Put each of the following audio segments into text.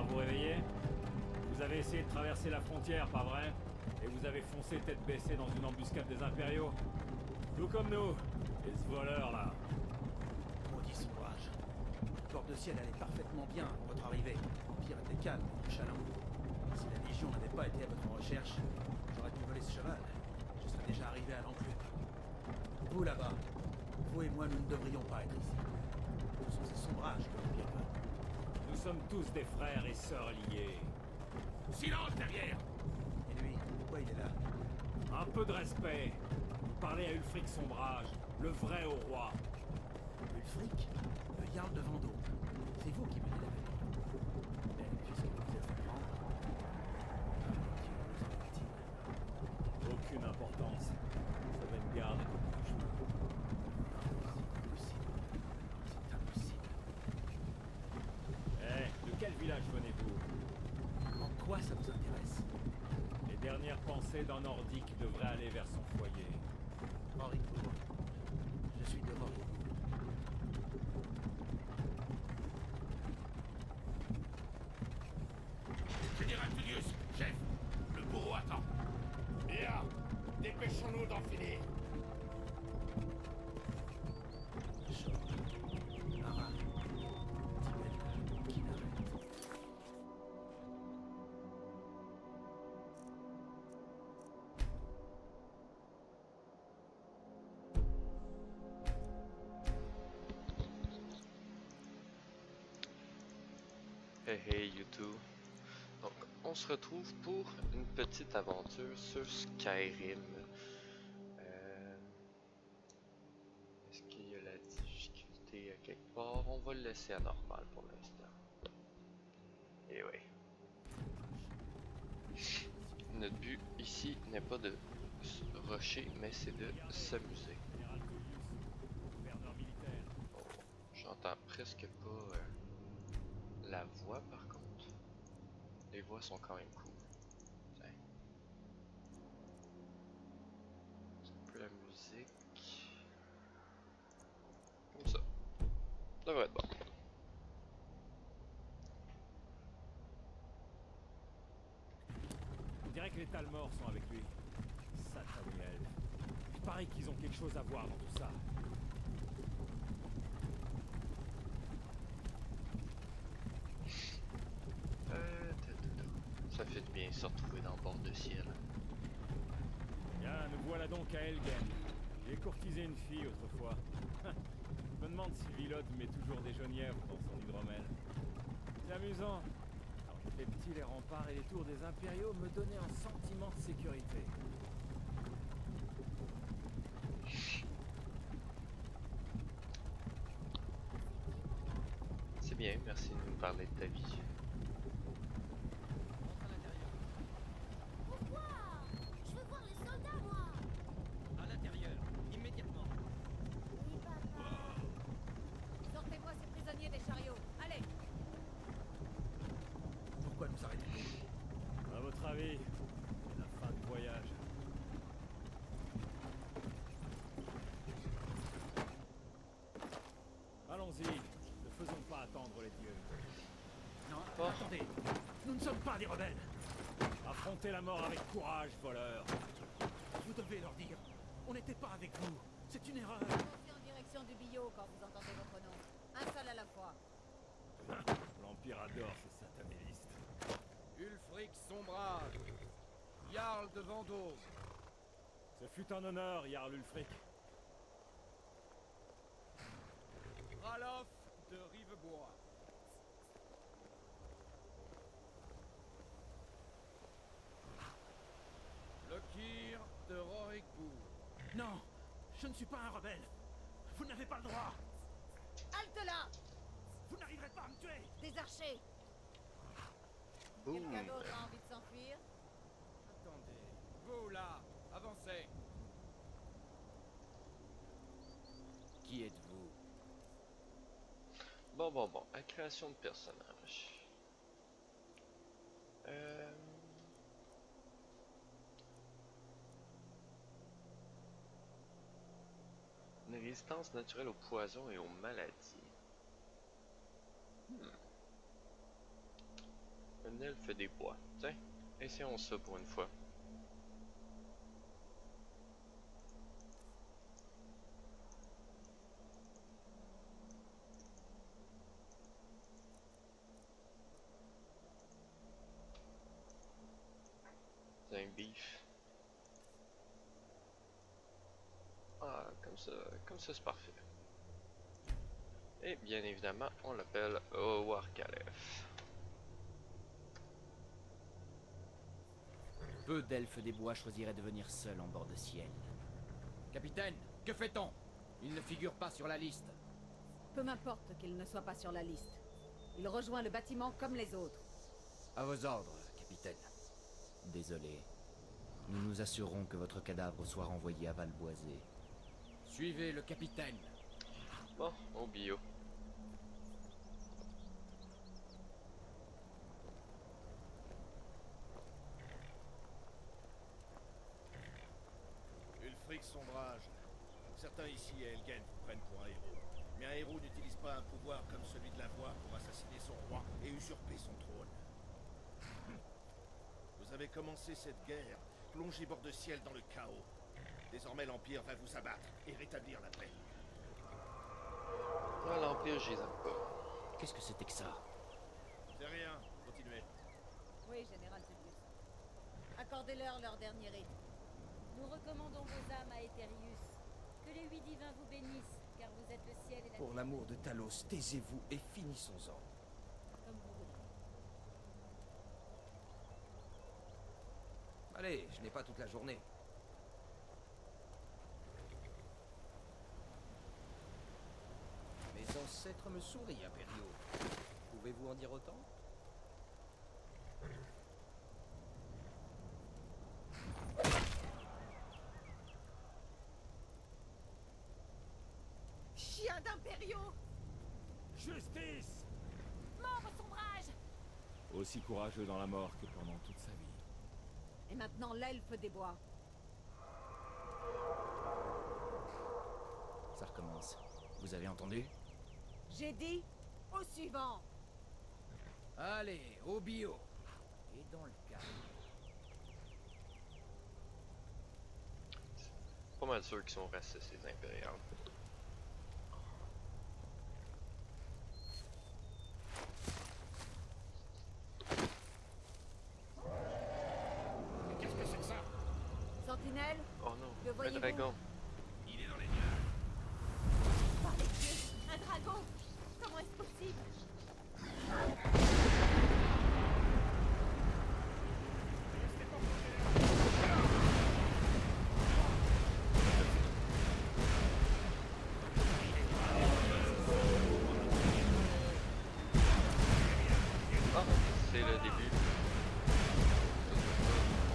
vous réveiller? Vous avez essayé de traverser la frontière, pas vrai? Et vous avez foncé tête baissée dans une embuscade des impériaux? Tout comme nous. Et ce voleur là. Maudit sombrage. Le port de ciel allait parfaitement bien pour votre arrivée. L'Empire était calme et chaland. Si la Légion n'avait pas été à votre recherche, j'aurais pu voler ce cheval. Je serais déjà arrivé à l'enclume. Vous là-bas, vous et moi, nous ne devrions pas être ici. Ce sont ces sombrages que l'Empire veut. Nous sommes tous des frères et sœurs liés. Silence derrière! Et lui, pourquoi il est là? Un peu de respect. Vous parlez à Ulfric Sombrage, le vrai au roi. Ulfric, le Jarl de Vendôme. C'est vous qui menez la bataille. Mais puisque vous vous êtes fait prendre... Dieu nous en est-il? Aucune importance. Ça va une garde. C'est impossible. C'est impossible. Eh, de quel village venez-vous? En quoi ça vous intéresse? Les dernières pensées d'un Nordique devraient aller vers son foyer. Rorikbourg. Je suis de Rorikbourg. Général Tullius, chef, le bourreau attend. Bien, dépêchons-nous d'en finir. Shaw, Nara, Tibel, Kinaret. Hey hey YouTube. Donc on se retrouve pour une petite aventure sur Skyrim. Est-ce qu'il y a la difficulté à quelque part? On va le laisser à normal pour l'instant. Et oui. Notre but ici n'est pas de rusher, mais c'est de s'amuser. Général Tullius, gouverneur militaire. J'entends presque pas la voix par contre. Les voix sont quand même cool. Tiens. Un peu la musique. Comme ça. Ça devrait être bon. On dirait que les Talmors sont avec lui. Satanés elfes. Il paraît qu'ils ont quelque chose à voir dans tout ça. Ça fait de bien se retrouver dans le bord de ciel. Bien, nous voilà donc à Elgen. J'ai courtisé une fille autrefois. Je me demande si Vilod met toujours des genièvres dans son hydromel. C'est amusant. Quand j'étais petit, les remparts et les tours des impériaux me donnaient un sentiment de sécurité. C'est bien, merci de nous parler de ta vie. Pourquoi? Je veux voir les soldats, moi. À l'intérieur, immédiatement. Oui, papa. Sortez-moi ces prisonniers des chariots. Allez. Pourquoi nous arrêtez-vous? À votre avis, c'est la fin du voyage. Allons-y, ne faisons pas attendre les dieux. Non, Oh. attendez. Nous ne sommes pas des rebelles. Affrontez la mort avec courage, voleur. Vous devez leur dire. On n'était pas avec vous. C'est une erreur. Foncez en direction du billot quand vous entendez votre nom. Un seul à la fois. L'Empire adore ces satanélistes. Ulfric Sombrage, Jarl de Vendôme. Ce fut un honneur, Jarl Ulfric. Ralof de Rivebois. Lokir de Rorikbourg. Non, je ne suis pas un rebelle. Vous n'avez pas le droit. Halte là. Vous n'arriverez pas à me tuer. Des archers. Boum! Quelqu'un d'autre a envie de s'enfuir? Attendez. Vous là, avancez. Qui êtes-vous? Bon, la création de personnage. Une résistance naturelle au poison et aux maladies. Un elfe des bois. Tiens, essayons ça pour une fois. Un beef. Ah, comme ça c'est parfait. Et bien évidemment, on l'appelle Warkalef. Peu d'elfes des bois choisiraient de venir seuls en bord de ciel. Capitaine, que fait-on? Il ne figure pas sur la liste. Peu m'importe qu'il ne soit pas sur la liste. Il rejoint le bâtiment comme les autres. À vos ordres, capitaine. Désolé. Nous nous assurerons que votre cadavre soit renvoyé à Valboisé. Suivez le capitaine. Bon, au bio. Ulfric Sombrage. Certains ici à Elgen vous prennent pour un héros. Mais un héros n'utilise pas un pouvoir comme celui de la voix pour assassiner son roi et usurper son trône. Vous avez commencé cette guerre, plongé bord de ciel dans le chaos. Désormais l'Empire va vous abattre et rétablir la paix. Ah, l'Empire, je les aime pas. Qu'est-ce que c'était que ça? C'est rien, continuez. Oui, Général Tullius. Accordez-leur leur dernier rite. Nous recommandons vos âmes à Etherius. Que les 8 divins vous bénissent, car vous êtes le ciel et la Pour terre. l'amour de Talos, taisez-vous et finissons-en. Comme vous voulez. Allez, je n'ai pas toute la journée. Mes ancêtres me sourient, impériaux. Pouvez-vous en dire autant? Chien d'impériaux! Justice! Mort au sombrage! Aussi courageux dans la mort que pendant toute sa vie. Et maintenant l'elfe des bois. Ça recommence. Vous avez entendu? J'ai dit au suivant. Allez, au bio. Et dans le calme. Pas mal sûr qu'ils sont racistes, ces impériales. Mais qu'est-ce que c'est que ça? Sentinelle, Oh non, Le un voyez-vous? dragon. Il est dans les nuages. Par les dieux! Un dragon! Comment est-ce possible? Ah, c'est le début.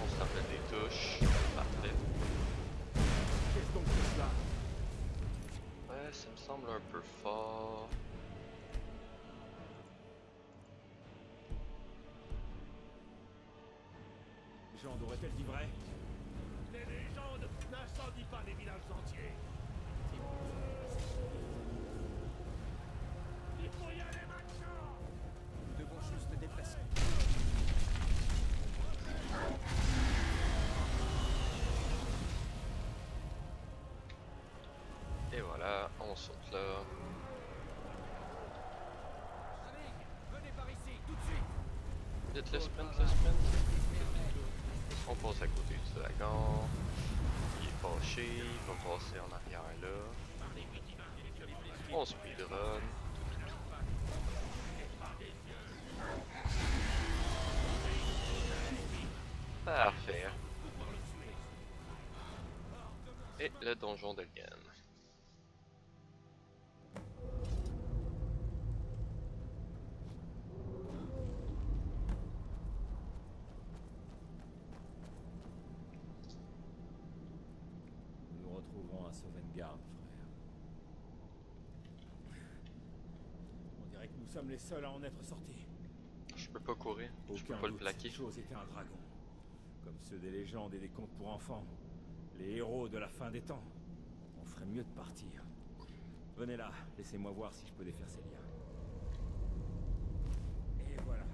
On se rappelle des touches. Parfait. Qu'est-ce donc que cela? Ouais, ça me semble un peu fort. Jean aurait-elle dit vrai? Les légendes n'incendient pas des villages entiers. Il faut y aller maintenant! Nous devons juste déplacer. Et voilà, on saute là. Allez, venez par ici, tout de suite. Vite le sprint, le sprint. On passe à côté du dragon. Il est fâché, il va passer en arrière là. On speedrun. Parfait. Et le donjon d'Elgen. Nous nous retrouvons à Sovngarde, frère. On dirait que nous sommes les seuls à en être sortis. Je peux pas courir, je peux Aucun pas le doute, plaquer. cette chose était un dragon. Comme ceux des légendes et des contes pour enfants. Les héros de la fin des temps. On ferait mieux de partir. Venez là, laissez-moi voir si je peux défaire ces liens. Et voilà.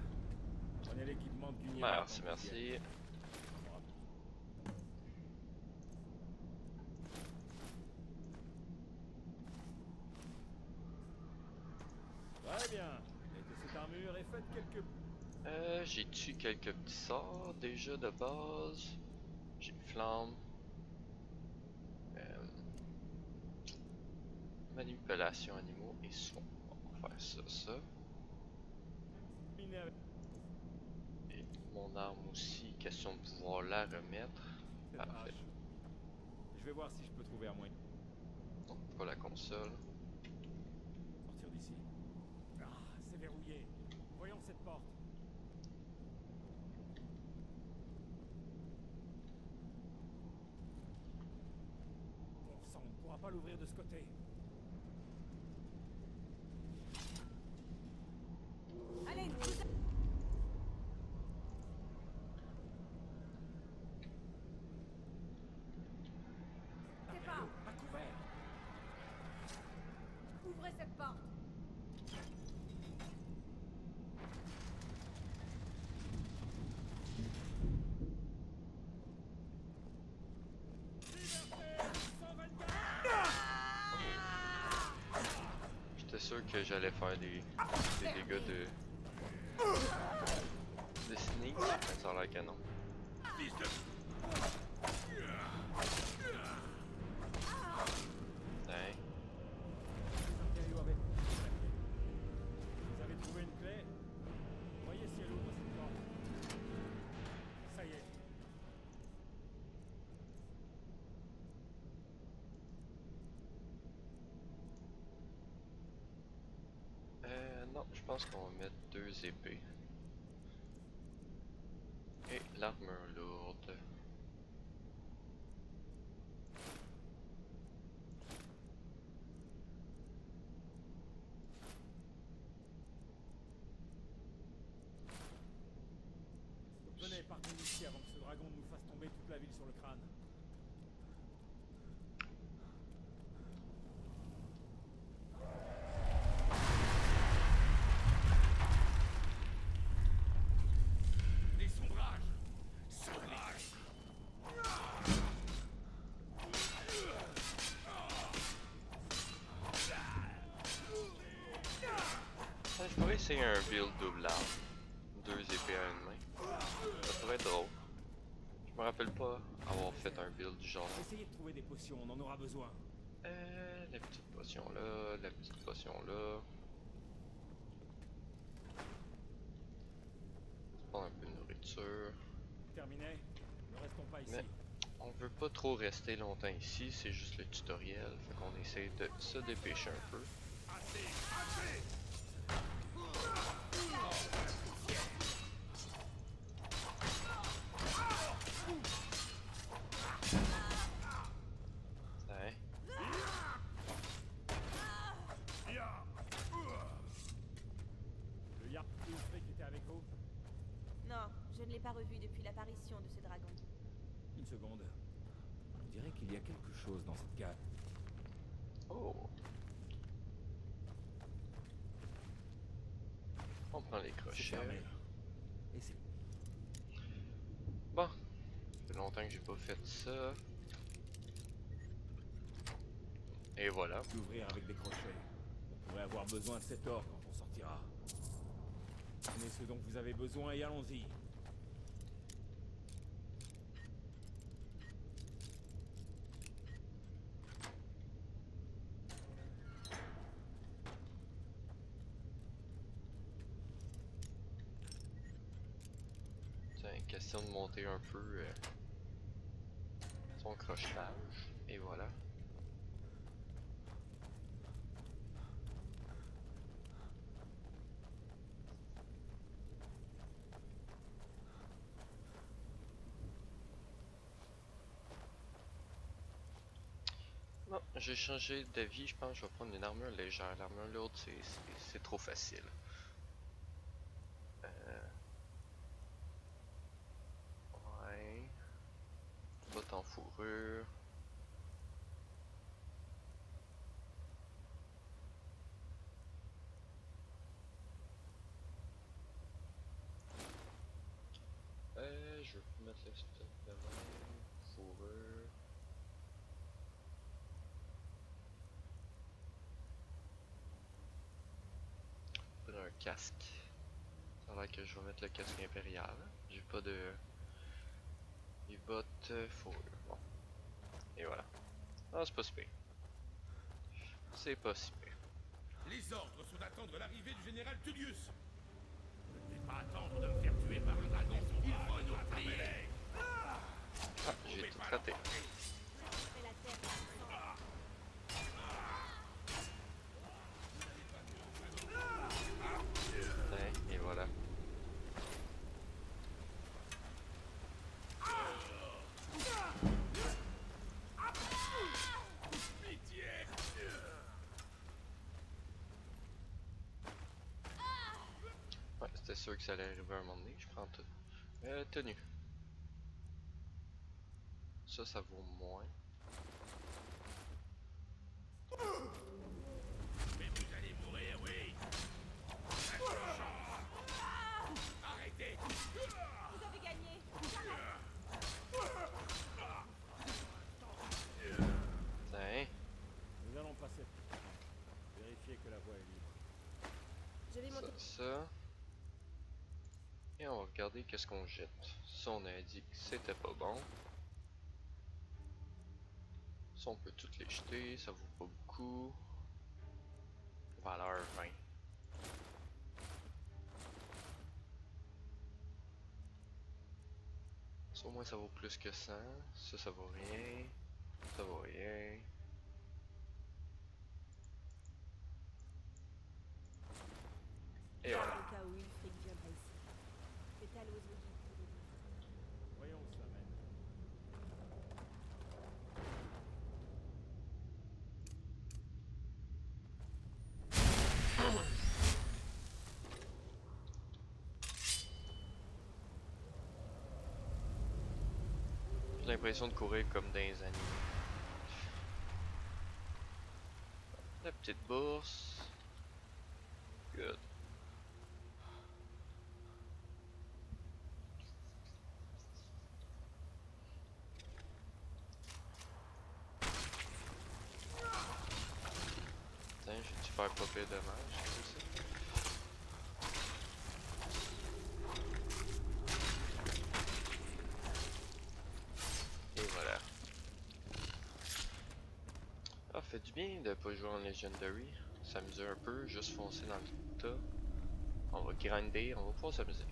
Prenez l'équipe. revenir à Merci, temps partiel. merci. Très bien. Mettez cette armure et faites quelques... J'ai tué quelques petits sorts déjà de base. J'ai flamme. Manipulation animaux et soins. On va faire ça. Terminez avec Et mon arme aussi, question de pouvoir la remettre. cette Parfait. hache. Je vais voir si je peux trouver un moyen Donc pas la console. de sortir d'ici. Ah, c'est verrouillé. Voyons cette porte. Bon sang, on ne pourra pas l'ouvrir de ce côté. Allez, c'est pas. À couvert. Ouvrez cette porte. J'étais sûr que j'allais faire des dégâts de sneak, mais ça a l'air que non. Hein? Les impériaux avaient... Vous avez trouvé une clé? Voyez si elle ouvre cette porte. Ça y est. Non, je pense qu'on va mettre 2 épées. Et l'armure lourde. Venez, partons d'ici avant que ce dragon nous fasse tomber toute la ville sur le crâne. Les sombrages! Sauvages! Je pourrais essayer un build double arme. 2 épées à une main. Ça pourrait être drôle. Je me rappelle pas avoir fait un build du genre. Essayez de trouver des potions, on en aura besoin. La petite potion là, la petite potion là. Prendre un peu de nourriture. Terminé? Ne restons pas ici. Mais on veut pas trop rester longtemps ici, c'est juste le tutoriel. Fait qu'on essaye de se dépêcher un peu. Hein? Le Yarp Ulfric était avec vous? Non, je ne l'ai pas revu depuis l'apparition de ce dragon. Une seconde. On dirait qu'il y a quelque chose dans cette cave. Oh! On prend les C'est crochets. fermé. Et c'est... Bon, ça fait longtemps que j'ai pas fait ça. Et voilà. L'ouvrir avec des crochets. On pourrait avoir besoin de cet or quand on sortira. Prenez ce dont vous avez besoin et allons-y. C'est une question de monter un peu son crochetage. Et voilà. Bon, j'ai changé d'avis, je pense que je vais prendre une armure légère. L'armure lourde, c'est trop facile. Ouais. Bottes en fourrure. mettre le stock de même. Fourrure. Prendre un casque. Ça a l'air que je vais mettre le casque impérial. J'ai pas de... Les bottes fourrure. Bon. Et voilà. Ah, c'est pas si pire. C'est pas si pire. Les ordres sont d'attendre l'arrivée du général Tullius. Ne devez pas attendre de me faire tuer par un dragon. Il faut nous plier. Ah, j'ai tout raté. Fais la terre Tiens, et voilà. Ouais, c'était sûr que ça allait arriver à un moment donné. Je prends tout. Tenue. Ça vaut moins. Mais vous allez mourir, oui. Arrêtez. Vous avez gagné. Tiens. Nous allons passer. Vérifier que la voie est libre. Je vais monter. Ça. Et on va regarder qu'est-ce qu'on jette. Ça, on a dit que c'était pas bon. Ça, on peut toutes les jeter. Ça vaut pas beaucoup. Valeur 20. Ça, au moins, ça vaut plus que 100. Ça vaut rien. Ça vaut rien. Et voilà. Au cas où Ulfric viendra ici. C'est Talos vous guide. Voyons où ça mène. J'ai l'impression de courir comme dans les animés. La petite bourse. Good. Tiens, j'ai dû faire popper de dommage, c'est ça. Et voilà. Ah, fait du bien de pas jouer en Legendary. S'amuser un peu, juste foncer dans le tas. On va grinder, on va pouvoir s'amuser.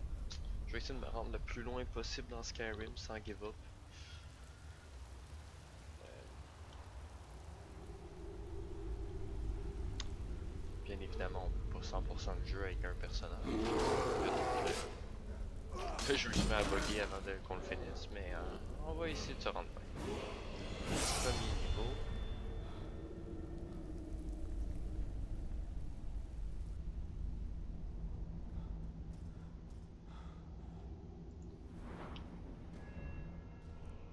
Je vais essayer de me rendre le plus loin possible dans Skyrim sans give up. Bien évidemment, on peut pas 100% le jeu avec un personnage. Le jeu se met à bugger avant qu'on le finisse, mais on va essayer de se rendre bien. Premier niveau.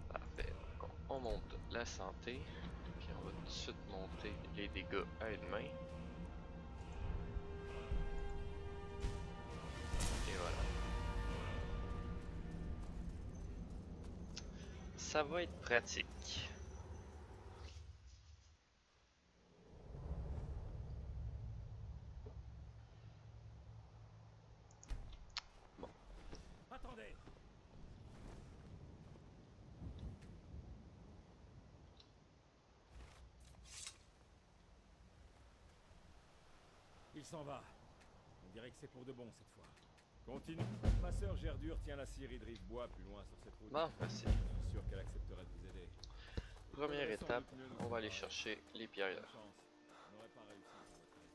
Parfait. Donc, on monte la santé, puis on va tout de suite monter les dégâts à une main. Et voilà. Ça va être pratique. Attendez. Il s'en va. On dirait que c'est pour de bon cette fois. Continue. Ma sœur Gerdur tient la scierie de Rivebois plus loin sur cette route. Bon, merci. Je suis sûr qu'elle accepterait de vous aider. Première étape, on va aller chercher les pierres. Bonne chance. On n'aurait pas réussi sans votre aide.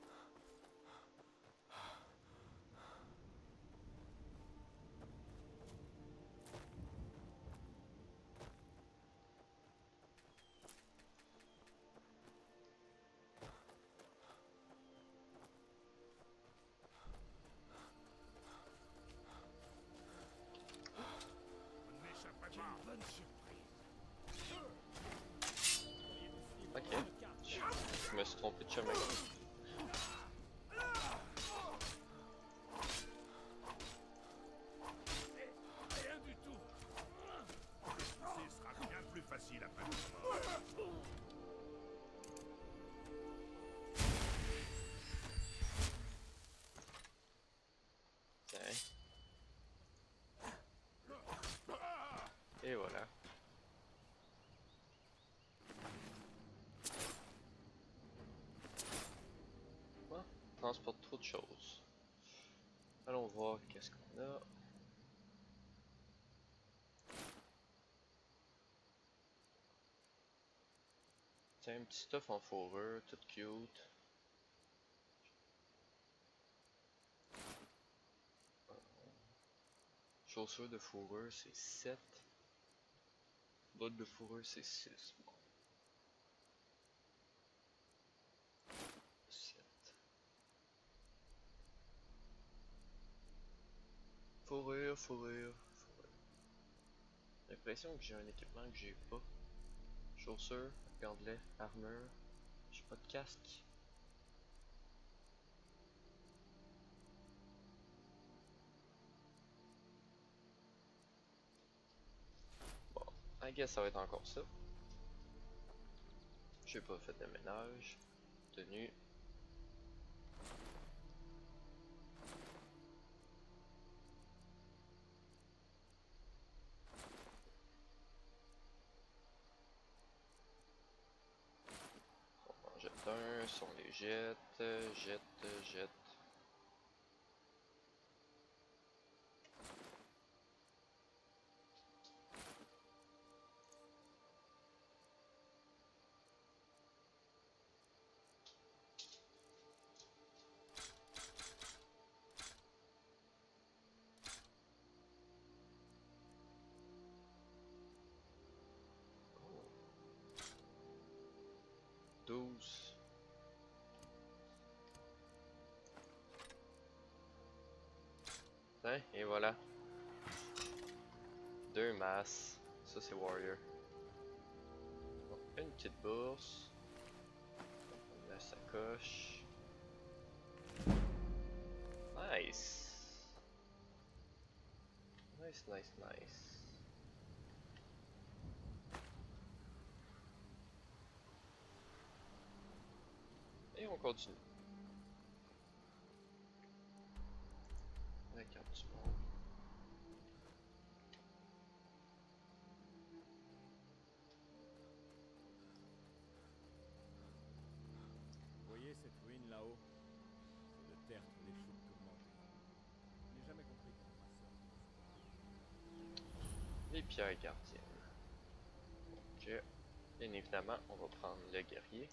Ok, je me suis trompé de chemin. Rien du tout. chose. Allons voir qu'est-ce qu'on a. C'est un petit stuff en fourrure, tout cute. Chaussures de fourrure, c'est 7. Bottes de fourrure, c'est 6. Bon. 7. Fourrure, fourrure, fourrure. J'ai l'impression que j'ai un équipement que j'ai pas. Chaussures, gantelets, armure. J'ai pas de casque. Bon, I guess ça va être encore ça. J'ai pas fait de ménage. Tenue. On en jette un, si on les jette, jette. Hein, et voilà. 2 masses. Ça c'est Warrior. Bon, une petite bourse. La sacoche. Nice. Nice. Et on continue. La carte du monde. Vous voyez cette ruine là-haut? C'est le tertre des choules tourmentées. Je n'ai jamais compris comment ma sœur Les pierres gardiennes. Ok. Bien évidemment, on va prendre le guerrier.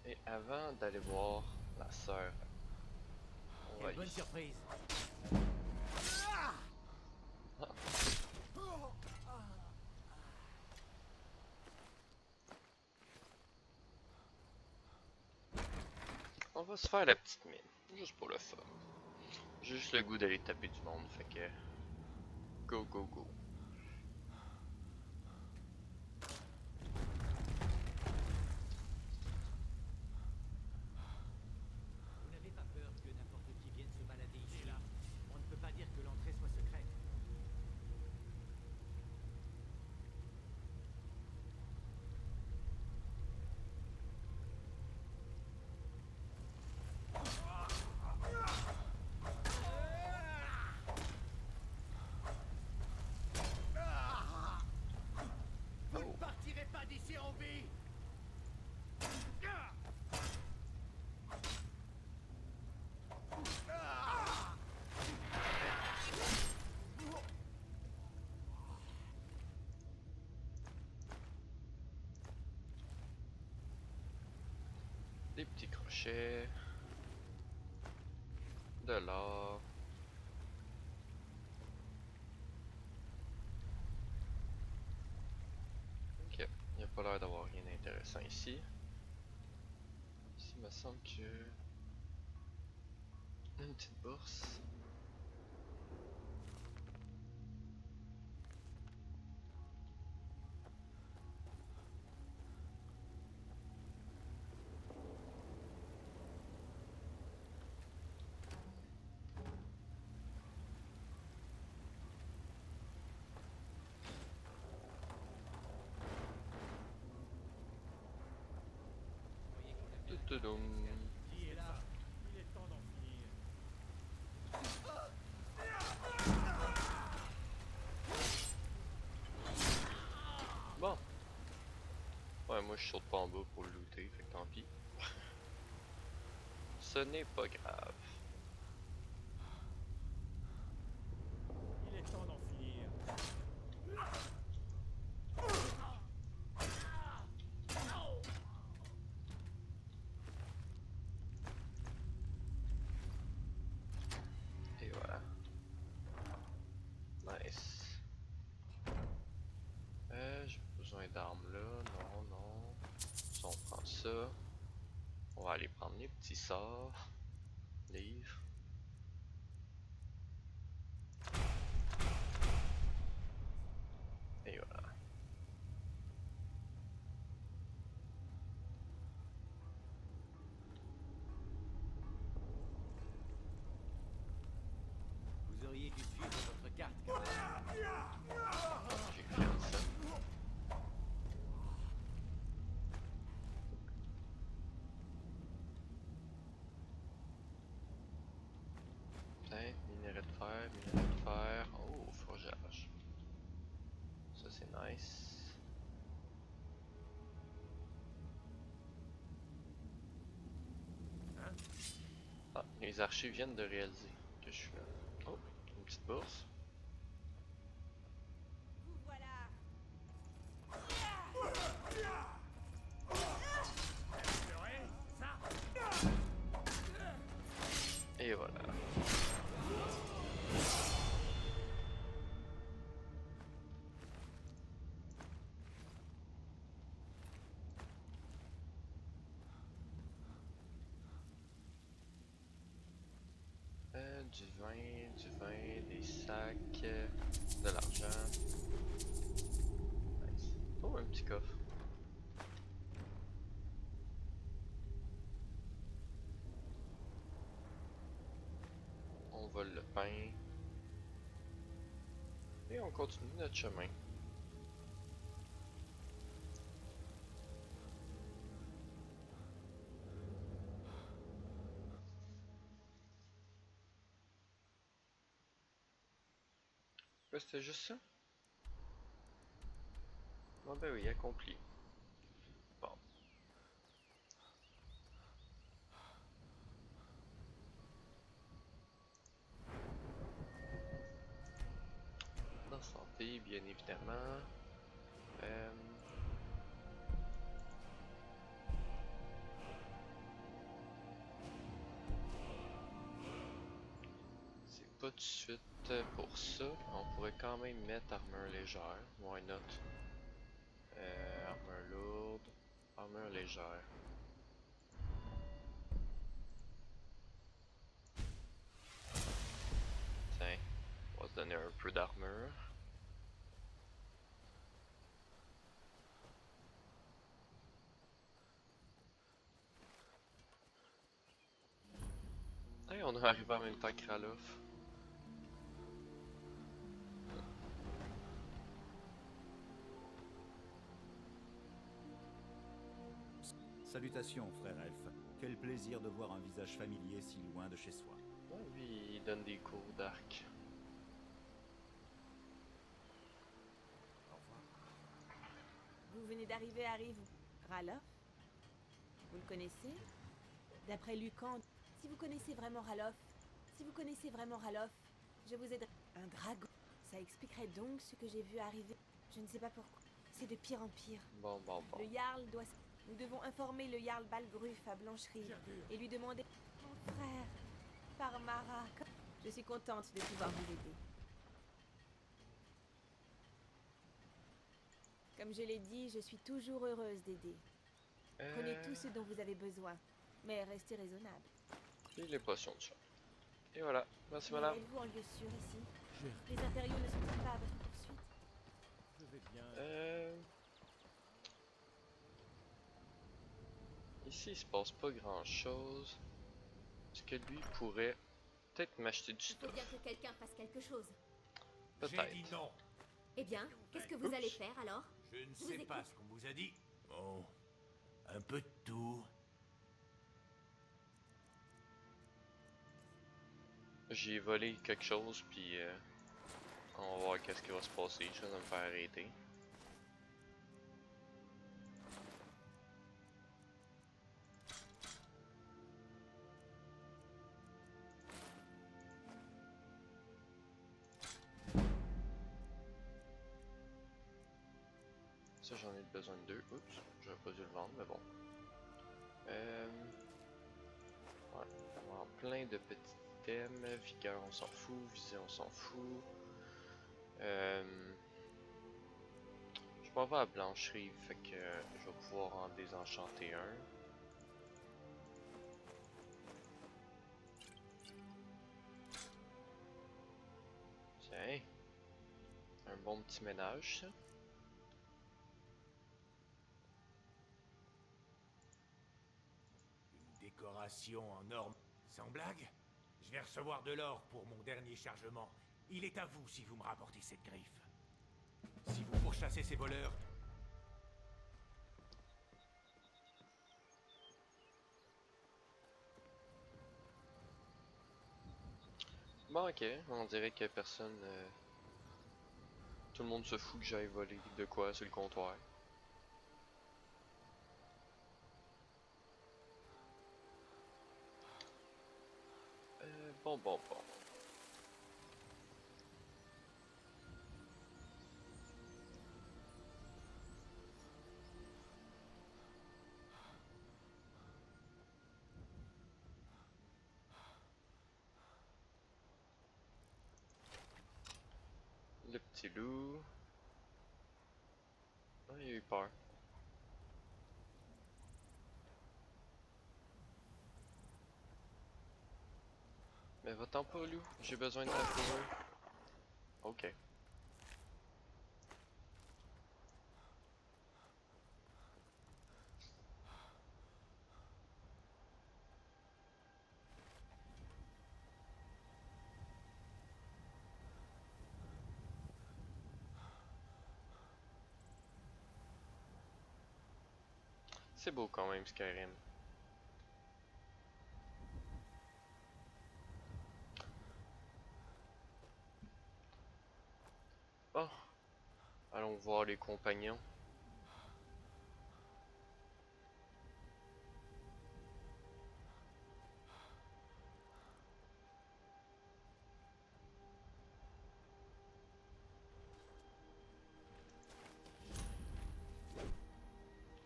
Et avant d'aller voir la sœur, on va Quelle bonne surprise. on va se faire la petite mine, juste pour le fun. J'ai juste le goût d'aller taper du monde, fait que go. Vous n'avez pas peur que n'importe qui vienne se balader ici là? On ne peut pas dire que l'entrée soit secrète. Vous ne partirez pas d'ici en vie! Des petits crochets, de l'or. Ok, il n'y a pas l'air d'avoir rien d'intéressant ici. Ici, il me semble que une petite bourse. Toutoudum. Qui est là? Il est temps d'en finir. moi je saute pas en bas pour le looter, fait que tant pis. Ce n'est pas grave. Il est temps d'en finir. Et voilà. Nice. J'ai besoin d'armes là. Non, non. Si on prend ça. On va aller prendre les petits sorts. Livres. Et voilà. Vous auriez dû suivre votre carte, J'ai fait ça. Putain, minerai de fer, minerai de fer. Oh, forgeage. Ça c'est nice. Ah, les archers viennent de réaliser que je suis là. Oh, une petite bourse. Vous voilà. Et voilà. Du vin, des sacs, de l'argent. Nice. Oh, un petit coffre. On vole le pain. Et on continue notre chemin. Là, c'était juste ça? Ah ben oui, accompli. Bon. En santé, bien évidemment. C'est pas tout de suite pour ça. On pourrait quand même mettre armure légère. Why not? Armure lourde. Armure légère. Tiens, on va se donner un peu d'armure. Hey, on est arrivé en même temps que Ralof. Salutations, frère elfe. Quel plaisir de voir un visage familier si loin de chez soi. Ouais, lui, il donne des cours d'arc. Au revoir. Vous venez d'arriver à Rive. Ralof? Vous le connaissez? D'après Lucan, si vous connaissez vraiment Ralof, je vous aiderai. Un dragon. Ça expliquerait donc ce que j'ai vu arriver. Je ne sais pas pourquoi. C'est de pire en pire. Bon. Le Jarl doit... Nous devons informer le Jarl Balgruf à Blancherie et lui demander... Mon frère, par Mara, je suis contente de pouvoir vous aider. Comme je l'ai dit, je suis toujours heureuse d'aider. Prenez tout ce dont vous avez besoin, mais restez raisonnable. Et les potions de chat. Et voilà, merci Mais madame. êtes-vous en lieu sûr ici? Les impériaux ne sont pas à votre poursuite? Je vais bien. Ici il se passe pas grand chose. Est-ce que lui pourrait peut-être m'acheter du Il faut stuff? bien que quelqu'un fasse quelque chose. Peut-être. J'ai dit non. Eh bien, qu'est-ce que vous allez faire alors? Je ne vous sais écoute. pas ce qu'on vous a dit. Bon, un peu de tout. J'ai volé quelque chose puis on va voir qu'est-ce qui va se passer. Je vais me faire arrêter. Ça, j'en ai besoin de 2. Oups, j'aurais pas dû le vendre, mais bon. Ouais, avoir plein de petits thèmes. Vigueur, on s'en fout. Visée, on s'en fout. Je m'en vais à Blancherie, fait que je vais pouvoir en désenchanter un. Tiens, un bon petit ménage, ça. Une décoration en or. Sans blague? Je vais recevoir de l'or pour mon dernier chargement. Il est à vous si vous me rapportez cette griffe. Si vous pourchassez ces voleurs, Bon, ok, on dirait que personne. Tout le monde se fout que j'aille voler de quoi sur le comptoir. Bon. Le petit loup. Ah, il a eu peur. Mais va-t'en pas, loup. J'ai besoin de ta fourrure. Ok. C'est beau quand même, Skyrim. Oh, allons voir les compagnons.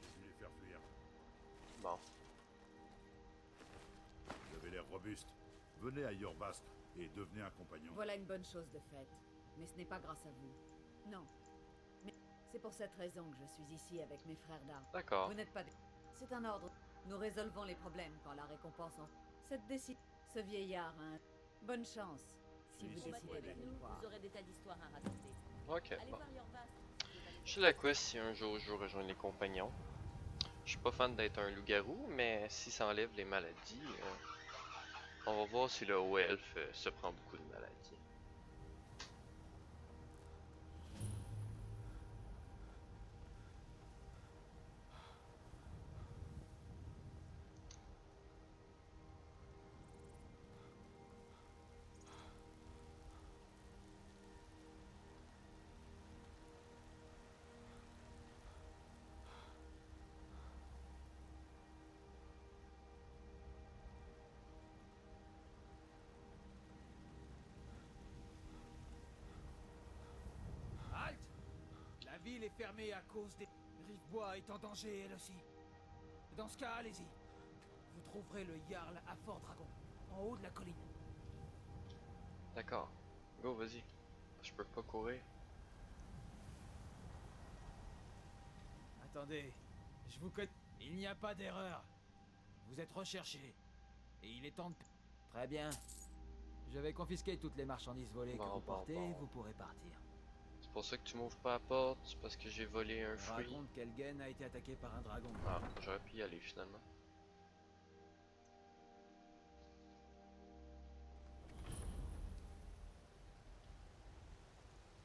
J'ai dû les faire fuir. Bon. Vous avez l'air robuste. Venez à Yorbast et devenez un compagnon. Voilà une bonne chose de faite. Mais ce n'est pas grâce à vous. Non. Mais c'est pour cette raison que je suis ici avec mes frères d'armes. D'accord. Vous n'êtes pas des... C'est un ordre. Nous résolvons les problèmes quand la récompense en... Cette décision... Ce vieillard a un... Bonne chance, si vous décidez d'aller le voir. Vous aurez des tas d'histoires à raconter. Ok, Allez bon. voir Yorbast. Je suis la quest si un jour je veux rejoindre les compagnons. Je suis pas fan d'être un loup-garou, mais si ça enlève les maladies, on va voir si le haut elfe se prend beaucoup de maladies. Halte! La ville est fermée à cause des... Rivebois est en danger, elle aussi. Dans ce cas, allez-y. Vous trouverez le Jarl à Fort Dragon, en haut de la colline. D'accord. Go, vas-y. Je peux pas courir. Attendez, je vous connais. Il n'y a pas d'erreur. Vous êtes recherché. Et il est temps de... Très bien. Je vais confisquer toutes les marchandises volées que vous portez, vous pourrez partir. C'est pour ça que tu m'ouvres pas la porte, c'est parce que j'ai volé un On fruit. raconte qu'Elgen a été attaqué par un dragon. Ah, j'aurais pu y aller finalement.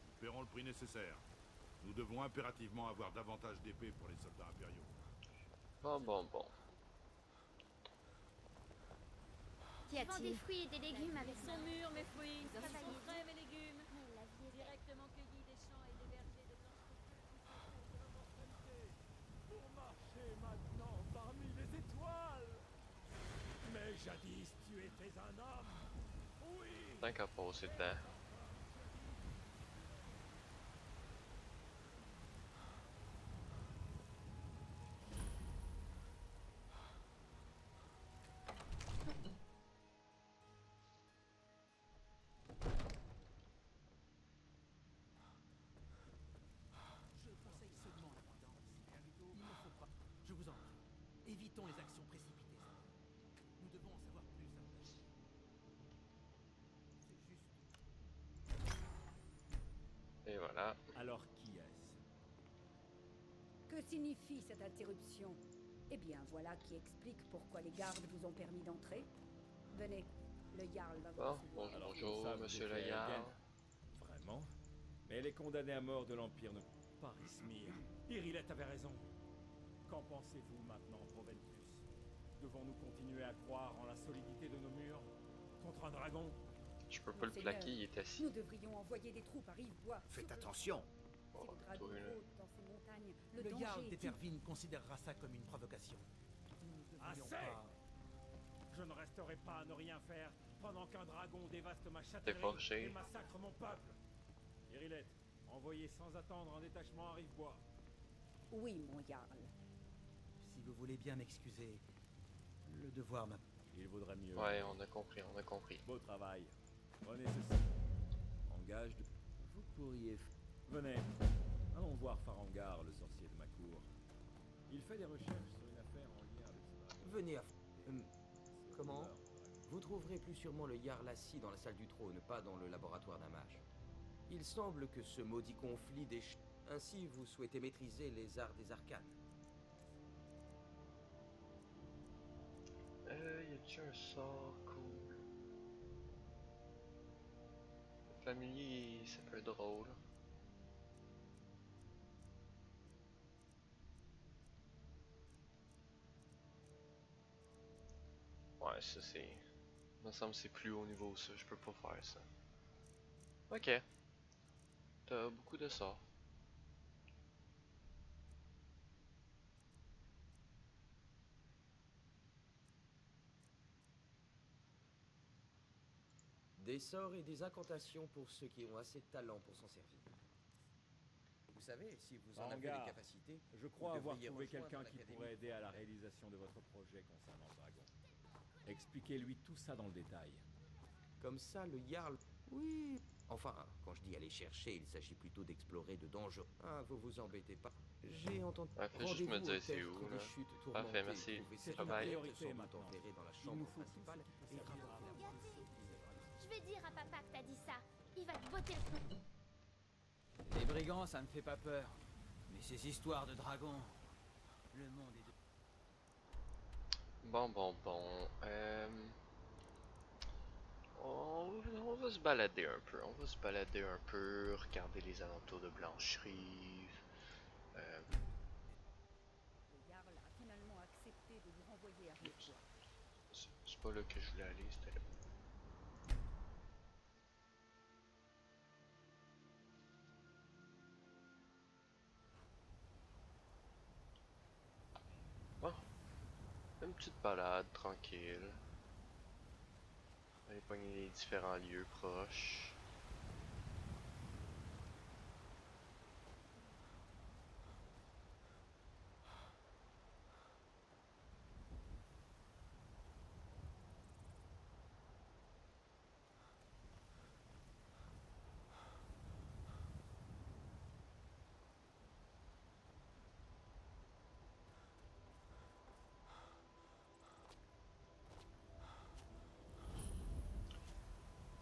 Nous paierons le prix nécessaire. Nous devons impérativement avoir davantage d'épées pour les soldats impériaux. Bon. Je vends des fruits et des légumes avec son mur, mes fruits. Ils sont frais, mes légumes. Directement cueillis des champs et des vergers de Pour marcher maintenant parmi les étoiles. Mais jadis, tu étais un homme. Oui. Tant qu'à passer dedans. d'action précipitée. Nous devons en savoir plus avant d'agir. C'est juste. Et voilà. Alors qui est-ce? Que signifie cette interruption? Eh bien, voilà qui explique pourquoi les gardes vous ont permis d'entrer. Venez, le Jarl va vous Bon, recevoir. Alors, bonjour, ça, vous monsieur étiez le Jarl. Elgen. Vraiment? Mais les condamnés à mort de l'Empire ne... Parismir. Irilette avait raison. Qu'en pensez-vous maintenant, Proventus? Devons-nous continuer à croire en la solidité de nos murs? Contre un dragon? Je peux pas le Monseigneur, plaquer, il est assis. Nous devrions envoyer des troupes à Rivebois. Faites attention. Si le dragon toi, là. rôde dans ces montagnes, le Le danger Jarl est d'Étervine considérera ça comme une provocation. Nous ne devrions Assez pas... Je ne resterai pas à ne rien faire pendant qu'un dragon dévaste ma T'es châtellenie forgé. et massacre mon peuple. Irilette, envoyez sans attendre un détachement à Rivebois. Oui, mon Jarl. Si vous voulez bien m'excuser, le devoir m'a... Il vaudrait mieux. Ouais, on a compris, on a compris. Beau travail. Prenez ceci. En gage de... Vous pourriez... Venez. Allons voir Farangar, le sorcier de ma cour. Il fait des recherches sur une affaire en lien avec ce dragon. Venez à... C'est comment rumeur. Vous trouverez plus sûrement le Jarl assis dans la salle du trône, pas dans le laboratoire d'un mage. Il semble que ce maudit conflit ainsi, vous souhaitez maîtriser les arts des arcanes. Y a-t-il un sort cool? Le familier, c'est un peu drôle. Ouais, ça c'est... Il me semble que c'est plus haut niveau ça, je peux pas faire ça. Ok. T'as beaucoup de sorts. Des sorts et des incantations pour ceux qui ont assez de talent pour s'en servir. Vous savez, si vous en avez Farangar, les capacités, je crois vous avoir devriez trouvé rejoindre quelqu'un qui l'académie. pourrait aider à la réalisation de votre projet concernant le dragon. Expliquez-lui tout ça dans le détail. Comme ça, le Jarl... Oui. Enfin, quand je dis aller chercher, il s'agit plutôt d'explorer de dangers. Ah, vous vous embêtez pas. J'ai entendu... Ouais, fais juste me Rendez-vous au dire c'est tertre où, des là. chutes Parfait, tourmentées. merci. Trouvez C'est cette une bataille, priorité sans doute maintenant. enterrée dans la Il chambre nous faut tout principale ce qui et peut servir à rapportez-la. Je vais dire à papa que t'as dit ça. Il va te botter le cou. Les brigands, ça me fait pas peur. Mais ces histoires de dragons... Le monde est de... Bon. On va se balader un peu. On va se balader un peu, regarder les alentours de Blancherive. Le Jarl a finalement accepté de vous renvoyer à Rivebois. C'est pas là que je voulais aller, c'était là. Bon, une petite balade tranquille. Aller pogner les différents lieux proches.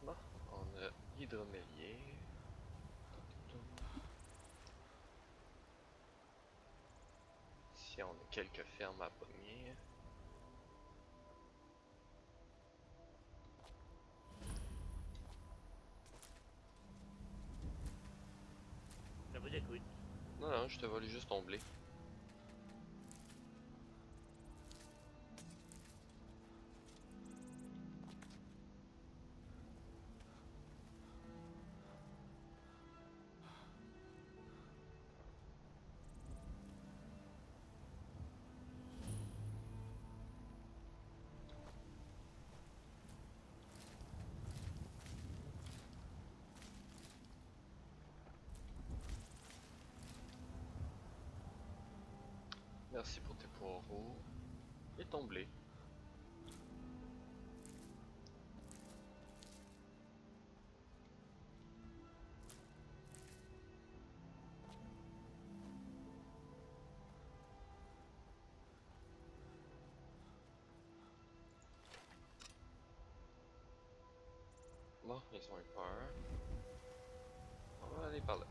Bon, on a Hydromélier. Ici on a quelques fermes à pogner. Je vous écoute. Non, je te vole juste ton blé. Merci pour tes poireaux et ton blé. Bon, ils ont eu peur. On va aller par là.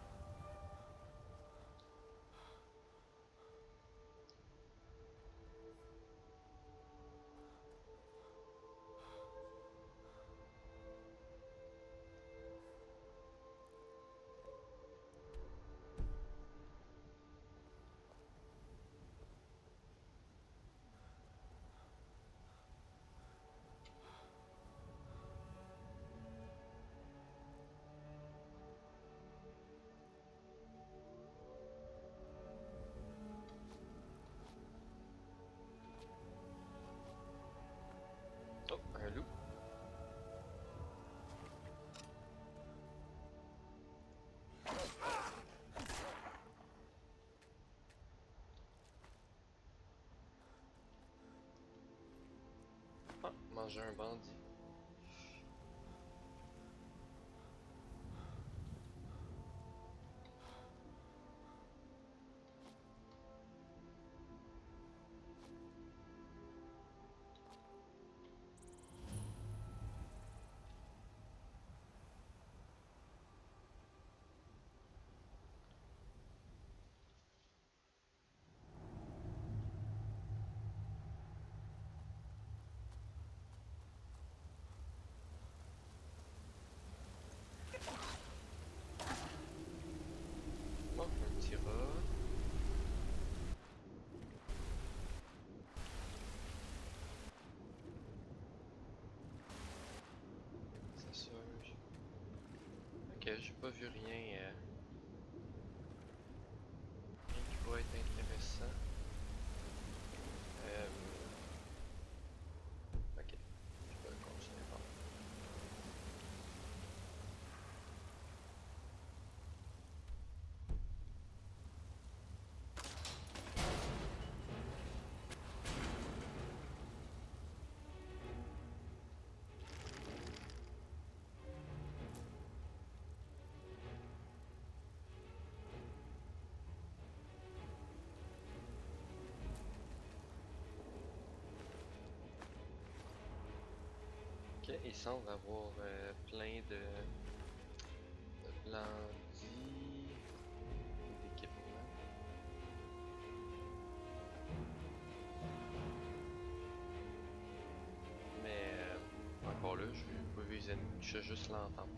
Oh, un loup. Ah, manger un bandit. Bon, un petit rat. Ça surge. Ok, j'ai pas vu rien, rien qui pourrait être intéressant. Ok, je peux continuer par là. Ok, il semble avoir plein de bandits d'équipements. Mais encore là, je vais pas viser, je vais juste l'entendre.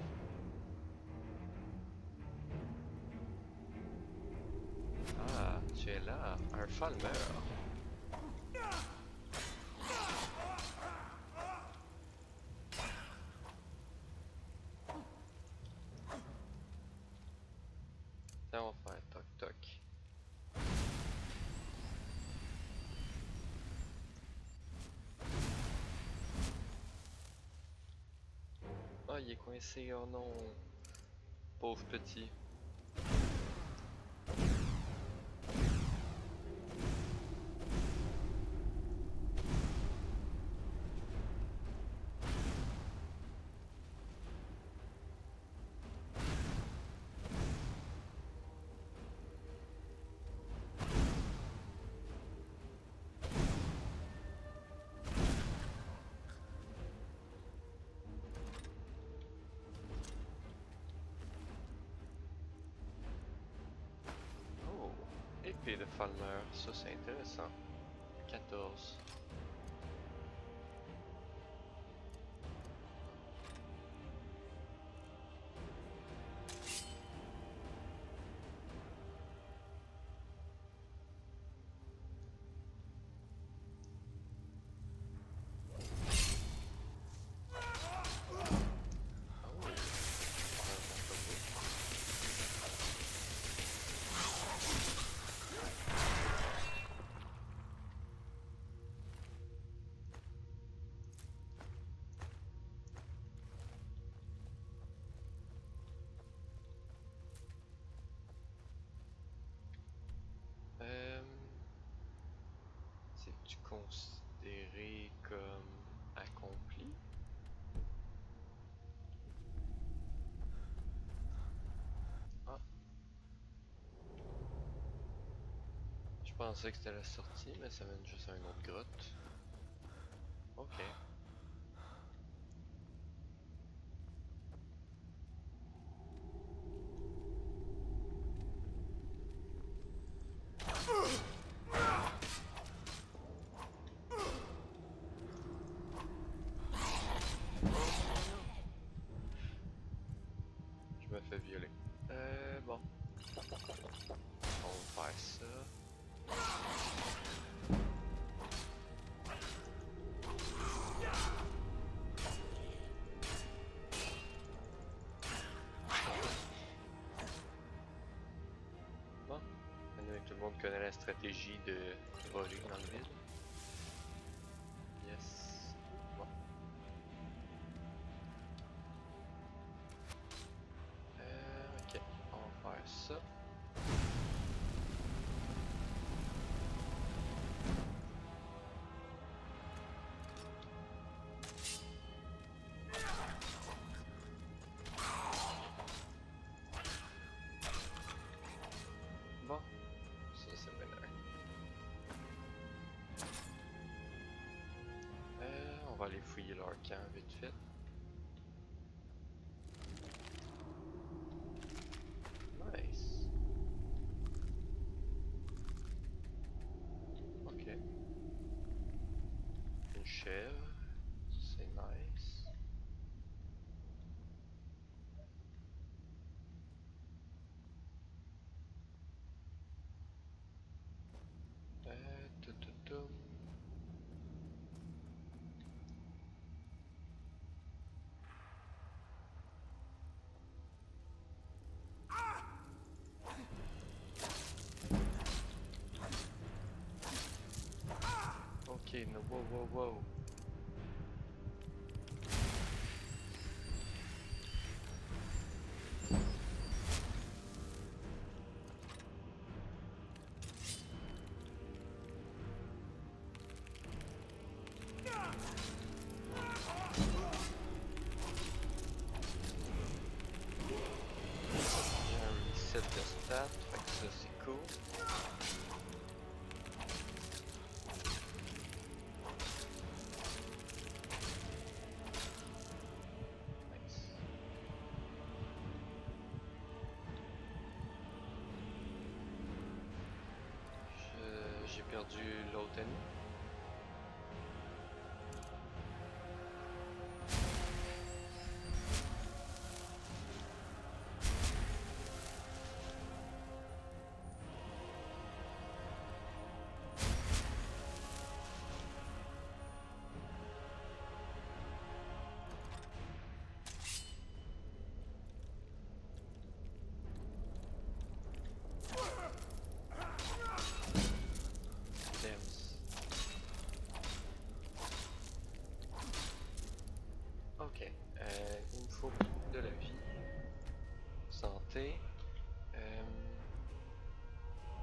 Ah, tu es là, un Falmer. Tiens, on va faire toc toc. Ah, il est coincé, oh non. Pauvre petit. Oh, épée de Falmer, ça c'est intéressant. 14. C'est-tu considéré comme accompli? Ah. Je pensais que c'était la sortie, mais ça mène juste à une autre grotte. Ok. me fait violer. Bon. On va faire ça. Bon. Maintenant que tout le monde connaît la stratégie de voler dans le vide. Yes. Bon. Ok. On va faire ça. Bon, ça c'est bien. On va aller fouiller leur camp vite fait. Nice. Ok. Une chèvre, c'est nice. Tout. Ok, no, wow. J'ai un reset de stats, fait que ça c'est cool. Nice. J'ai perdu l'autre ennemi. Ok, il me faut de la vie, santé,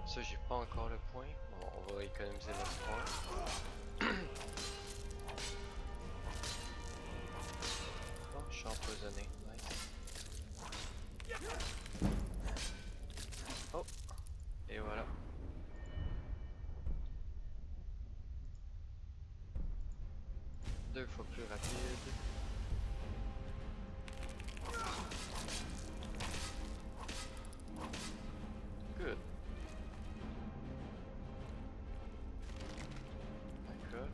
ça j'ai pas encore le point, bon on va économiser notre point. Bon, je suis empoisonné, nice. Oh, et voilà. Deux fois plus rapide. Good. D'accord.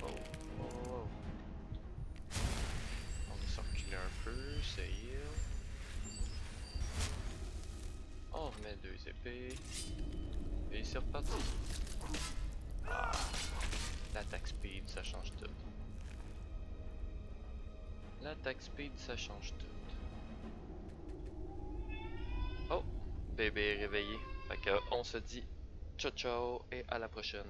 Oh. On va se reculer un peu, ça heal. On remet deux épées. Et c'est reparti. Ah, l'attaque speed, ça change tout. L'attaque speed, ça change tout. Oh, bébé est réveillé. Fait que on se dit ciao ciao et à la prochaine.